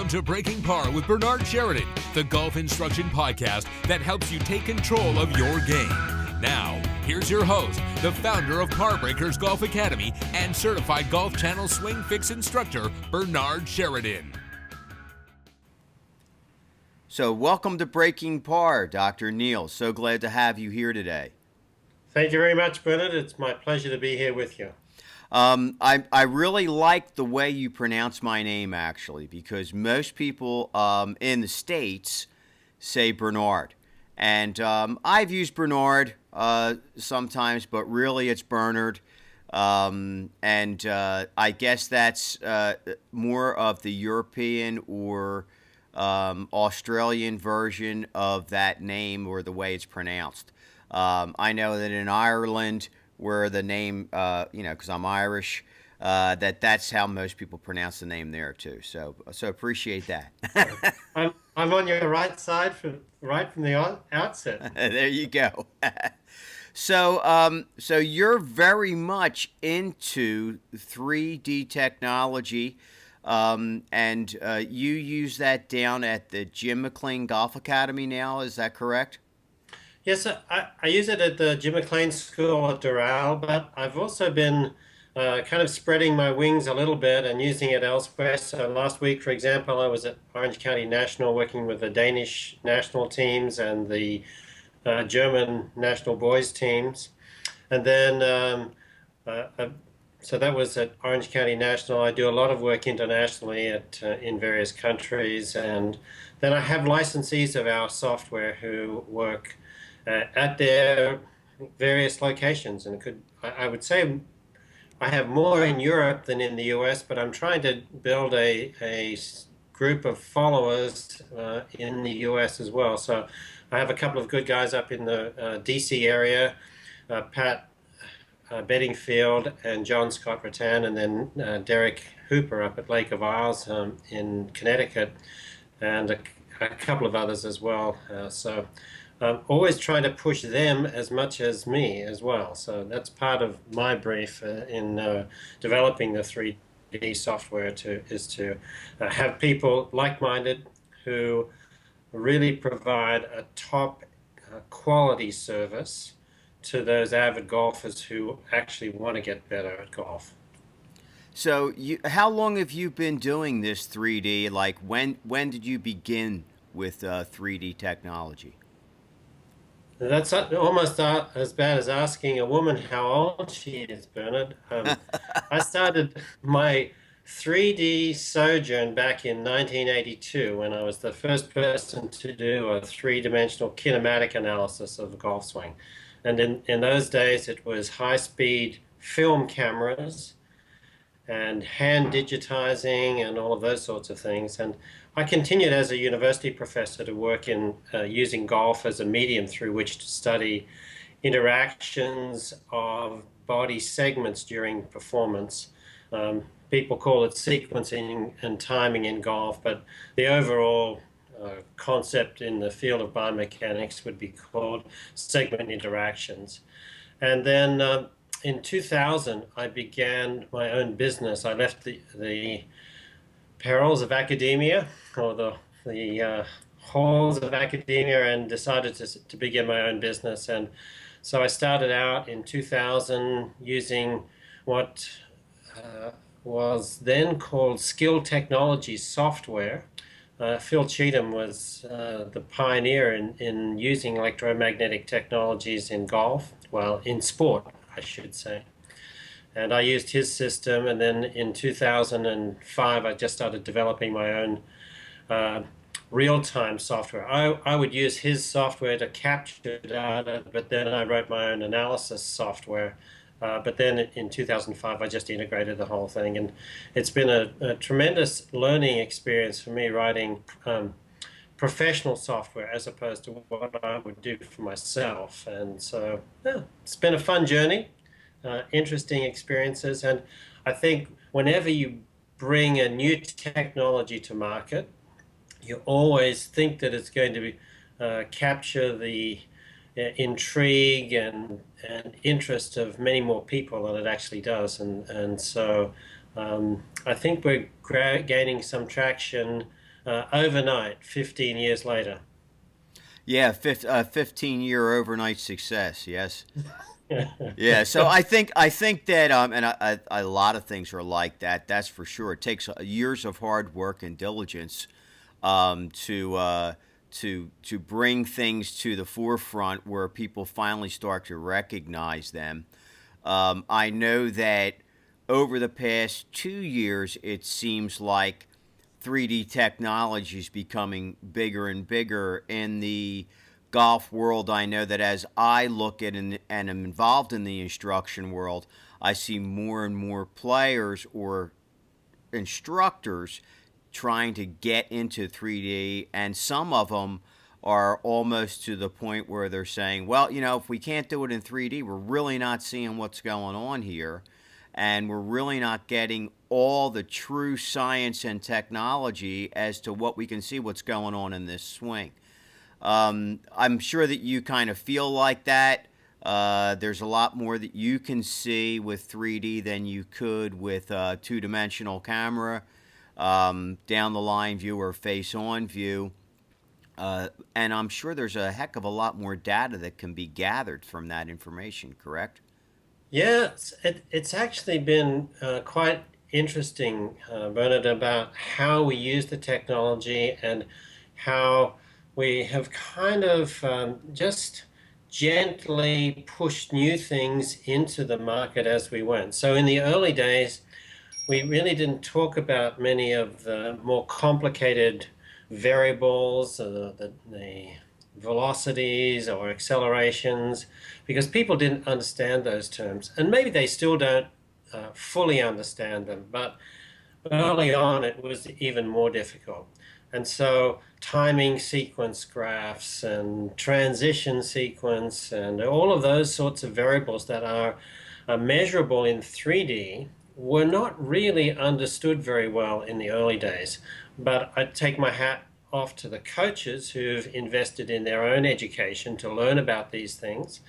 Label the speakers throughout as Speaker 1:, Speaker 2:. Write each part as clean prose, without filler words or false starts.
Speaker 1: Welcome to Breaking Par with Bernard Sheridan, the golf instruction podcast that helps you take control of your game. Now, here's your host, the founder of Par Breakers Golf Academy and certified Golf Channel Swing Fix instructor, Bernard Sheridan.
Speaker 2: So welcome to Breaking Par, Dr. Neal. So glad to have you here today.
Speaker 3: Thank you very much, Bernard. It's my pleasure to be here with you.
Speaker 2: I really like the way you pronounce my name, actually, because most people in the States say Bernard. And I've used Bernard sometimes, but really it's Bernard. I guess that's more of the European or Australian version of that name or the way it's pronounced. I know that in Ireland, where the name, because I'm Irish, that's how most people pronounce the name there too. So appreciate that.
Speaker 3: I'm on your right side right from the outset.
Speaker 2: There you go. So you're very much into 3D technology, and you use that down at the Jim McLean Golf Academy now. Is that correct?
Speaker 3: Yes, I use it at the Jim McLean School at Doral, but I've also been kind of spreading my wings a little bit and using it elsewhere. So last week, for example, I was at Orange County National working with the Danish national teams and the German national boys teams. And then, so that was at Orange County National. I do a lot of work internationally in various countries. And then I have licensees of our software who work at their various locations, and I would say I have more in Europe than in the US, but I'm trying to build a group of followers in the US as well. So I have a couple of good guys up in the DC area, Pat Bedingfield and John Scott Rattan, and then Derek Hooper up at Lake of Isles in Connecticut, and a couple of others as well. So I'm always trying to push them as much as me as well. So that's part of my brief in developing the 3D software is to have people like-minded who really provide a top quality service to those avid golfers who actually want to get better at golf.
Speaker 2: So how long have you been doing this 3D? Like when did you begin with 3D technology?
Speaker 3: That's almost as bad as asking a woman how old she is, Bernard. I started my 3D sojourn back in 1982 when I was the first person to do a three-dimensional kinematic analysis of a golf swing. And in those days, it was high-speed film cameras and hand digitizing and all of those sorts of things. And I continued as a university professor to work in using golf as a medium through which to study interactions of body segments during performance. People call it sequencing and timing in golf, but the overall concept in the field of biomechanics would be called segment interactions. And then in 2000, I began my own business. I left the perils of academia, or the halls of academia, and decided to begin my own business. And so I started out in 2000 using what was then called Skill Technology software. Phil Cheatham was the pioneer in using electromagnetic technologies in golf, well, in sport, I should say. And I used his system, and then in 2005, I just started developing my own real-time software. I would use his software to capture data, but then I wrote my own analysis software. But then in 2005, I just integrated the whole thing. And it's been a tremendous learning experience for me writing professional software as opposed to what I would do for myself. And so yeah, it's been a fun journey. Interesting experiences, and I think whenever you bring a new technology to market, you always think that it's going to capture the intrigue and interest of many more people than it actually does, and so I think we're gaining some traction overnight, 15 years later.
Speaker 2: Yeah, 15-year overnight success. Yes. Yeah, so I think that and a lot of things are like that. That's for sure. It takes years of hard work and diligence to bring things to the forefront where people finally start to recognize them. I know that over the past 2 years, it seems like 3D technology is becoming bigger and bigger in the golf world. I know that as I look at and am involved in the instruction world, I see more and more players or instructors trying to get into 3D, and some of them are almost to the point where they're saying, well, if we can't do it in 3D, we're really not seeing what's going on here, and we're really not getting all the true science and technology as to what we can see what's going on in this swing. I'm sure that you kind of feel like that. There's a lot more that you can see with 3D than you could with two-dimensional camera, down the line view or face-on view. And I'm sure there's a heck of a lot more data that can be gathered from that information, correct?
Speaker 3: Yeah, it's actually been quite interesting, Bernard, about how we use the technology and how we have kind of just gently pushed new things into the market as we went. So in the early days, we really didn't talk about many of the more complicated variables, the velocities or accelerations, because people didn't understand those terms. And maybe they still don't fully understand them, but early on it was even more difficult. And so timing sequence graphs and transition sequence and all of those sorts of variables that are measurable in 3D were not really understood very well in the early days. But I take my hat off to the coaches who've invested in their own education to learn about these things.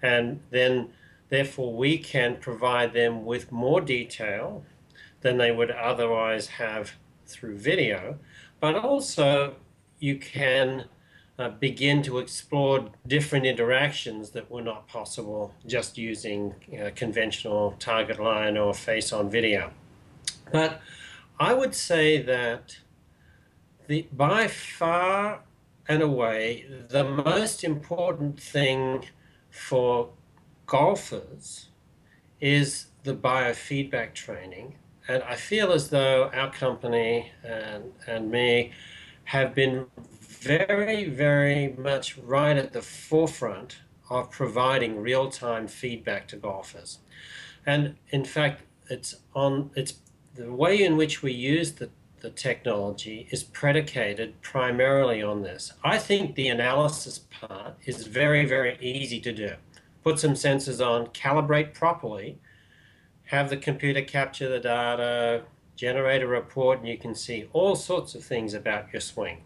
Speaker 3: And then, therefore, we can provide them with more detail than they would otherwise have through video. But also, you can begin to explore different interactions that were not possible just using conventional target line or face-on video. But I would say that by far and away, the most important thing for golfers is the biofeedback training. And I feel as though our company and me have been very, very much right at the forefront of providing real-time feedback to golfers. And in fact, it's the way in which we use the technology is predicated primarily on this. I think the analysis part is very, very easy to do. Put some sensors on, calibrate properly, have the computer capture the data, generate a report, and you can see all sorts of things about your swing.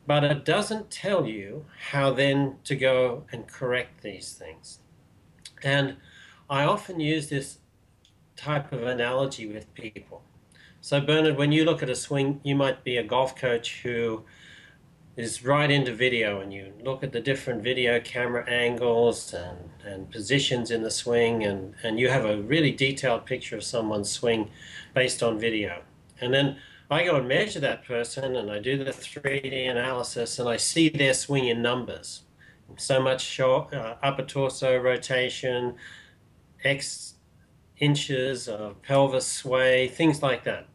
Speaker 3: But it doesn't tell you how then to go and correct these things. And I often use this type of analogy with people. So Bernard, when you look at a swing, you might be a golf coach who is right into video, and you look at the different video camera angles and positions in the swing, and you have a really detailed picture of someone's swing based on video. And then I go and measure that person, and I do the 3D analysis, and I see their swing in numbers. So much short, upper torso rotation, X inches of pelvis sway, things like that.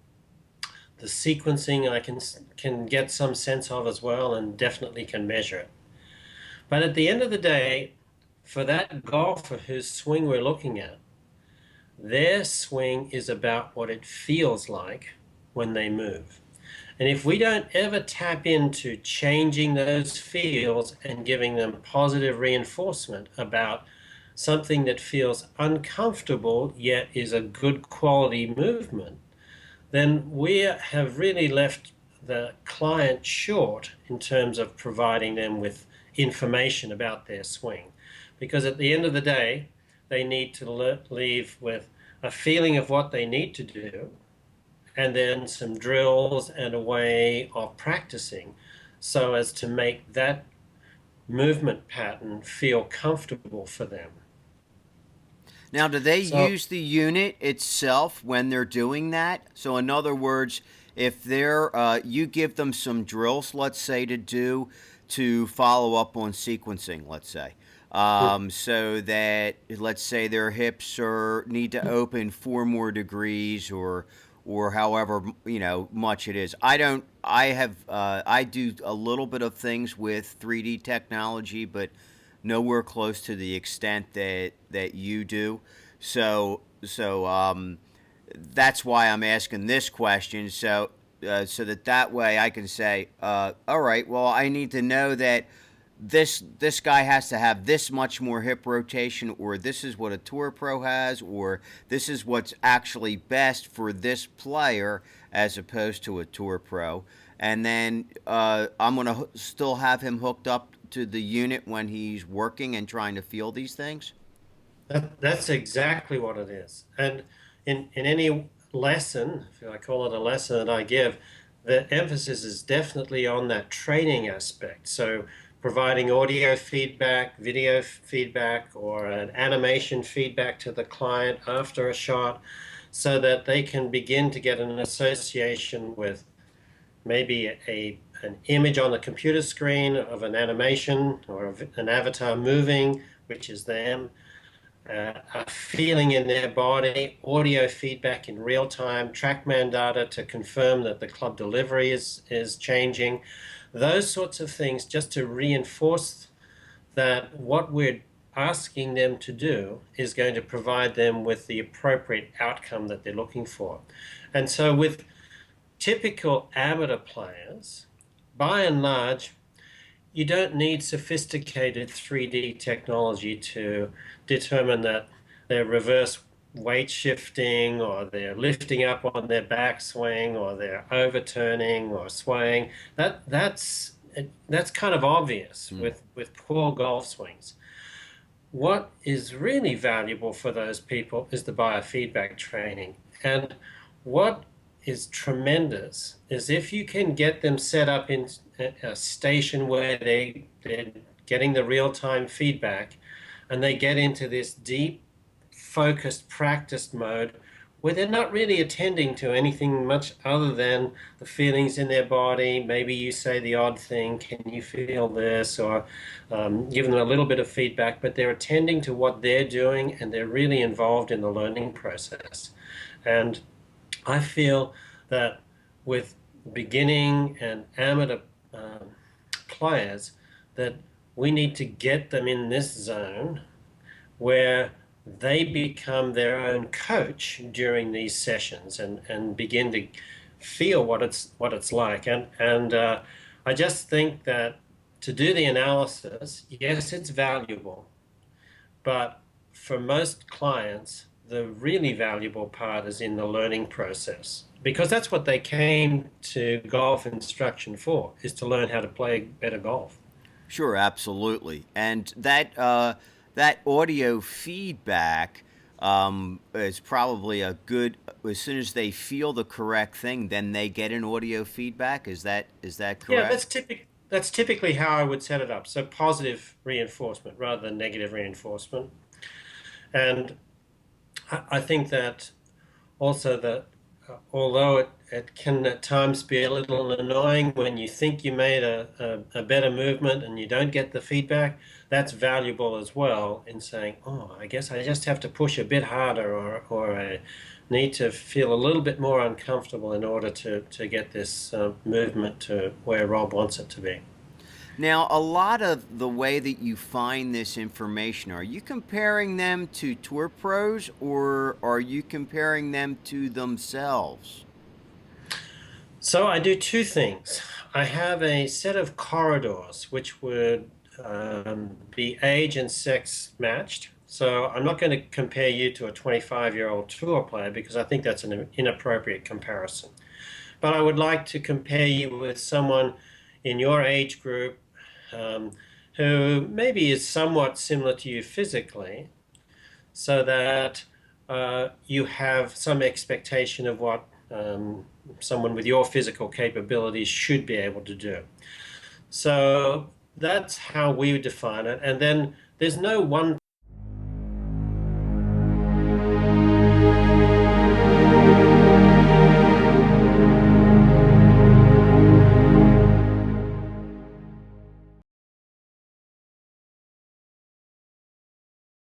Speaker 3: The sequencing I can get some sense of as well, and definitely can measure it. But at the end of the day, for that golfer whose swing we're looking at, their swing is about what it feels like when they move. And if we don't ever tap into changing those feels and giving them positive reinforcement about something that feels uncomfortable yet is a good quality movement, then we have really left the client short in terms of providing them with information about their swing. Because at the end of the day, they need to leave with a feeling of what they need to do and then some drills and a way of practicing so as to make that movement pattern feel comfortable for them.
Speaker 2: Now, do they
Speaker 3: So
Speaker 2: use the unit itself when they're doing that? So, in other words, if they're you give them some drills, let's say, to do to follow up on sequencing, let's say, so that let's say their hips are need to open 4 more degrees or however much it is. I don't. I have. I do a little bit of things with 3D technology, but nowhere close to the extent that you do. So that's why I'm asking this question. So that way I can say, all right, well, I need to know that this guy has to have this much more hip rotation, or this is what a tour pro has, or this is what's actually best for this player as opposed to a tour pro. And then I'm going to still have him hooked up to the unit when he's working and trying to feel these things.
Speaker 3: that's exactly what it is. And in any lesson, if I call it a lesson that I give, the emphasis is definitely on that training aspect. So providing audio feedback, video feedback, or an animation feedback to the client after a shot so that they can begin to get an association with maybe an image on the computer screen of an animation or an avatar moving, which is them, a feeling in their body, audio feedback in real time, TrackMan data to confirm that the club delivery is changing, those sorts of things just to reinforce that what we're asking them to do is going to provide them with the appropriate outcome that they're looking for. And so with typical amateur players, by and large, you don't need sophisticated 3D technology to determine that they're reverse weight shifting or they're lifting up on their backswing or they're overturning or swaying. That's kind of obvious with poor golf swings. What is really valuable for those people is the biofeedback training. And what is tremendous is if you can get them set up in a station where they're getting the real-time feedback and they get into this deep, focused practice mode where they're not really attending to anything much other than the feelings in their body. Maybe you say the odd thing, can you feel this? Or give them a little bit of feedback, but they're attending to what they're doing and they're really involved in the learning process. And I feel that with beginning and amateur players, that we need to get them in this zone where they become their own coach during these sessions and begin to feel what it's like. And I just think that to do the analysis, yes, it's valuable, but for most clients, the really valuable part is in the learning process, because that's what they came to golf instruction for, is to learn how to play better golf.
Speaker 2: Sure, absolutely. And that audio feedback is probably a good. As soon as they feel the correct thing, then they get an audio feedback. Is that
Speaker 3: Yeah,
Speaker 2: correct?
Speaker 3: that's typically how I would set it up. So positive reinforcement rather than negative reinforcement. And I think that also that although it can at times be a little annoying when you think you made a better movement and you don't get the feedback, that's valuable as well in saying, oh, I guess I just have to push a bit harder or I need to feel a little bit more uncomfortable in order to get this movement to where Rob wants it to be.
Speaker 2: Now, a lot of the way that you find this information, are you comparing them to tour pros or are you comparing them to themselves?
Speaker 3: So I do two things. I have a set of corridors which would be age and sex matched. So I'm not going to compare you to a 25-year-old tour player because I think that's an inappropriate comparison. But I would like to compare you with someone in your age group who maybe is somewhat similar to you physically, so that you have some expectation of what someone with your physical capabilities should be able to do. So that's how we define it. And then there's no one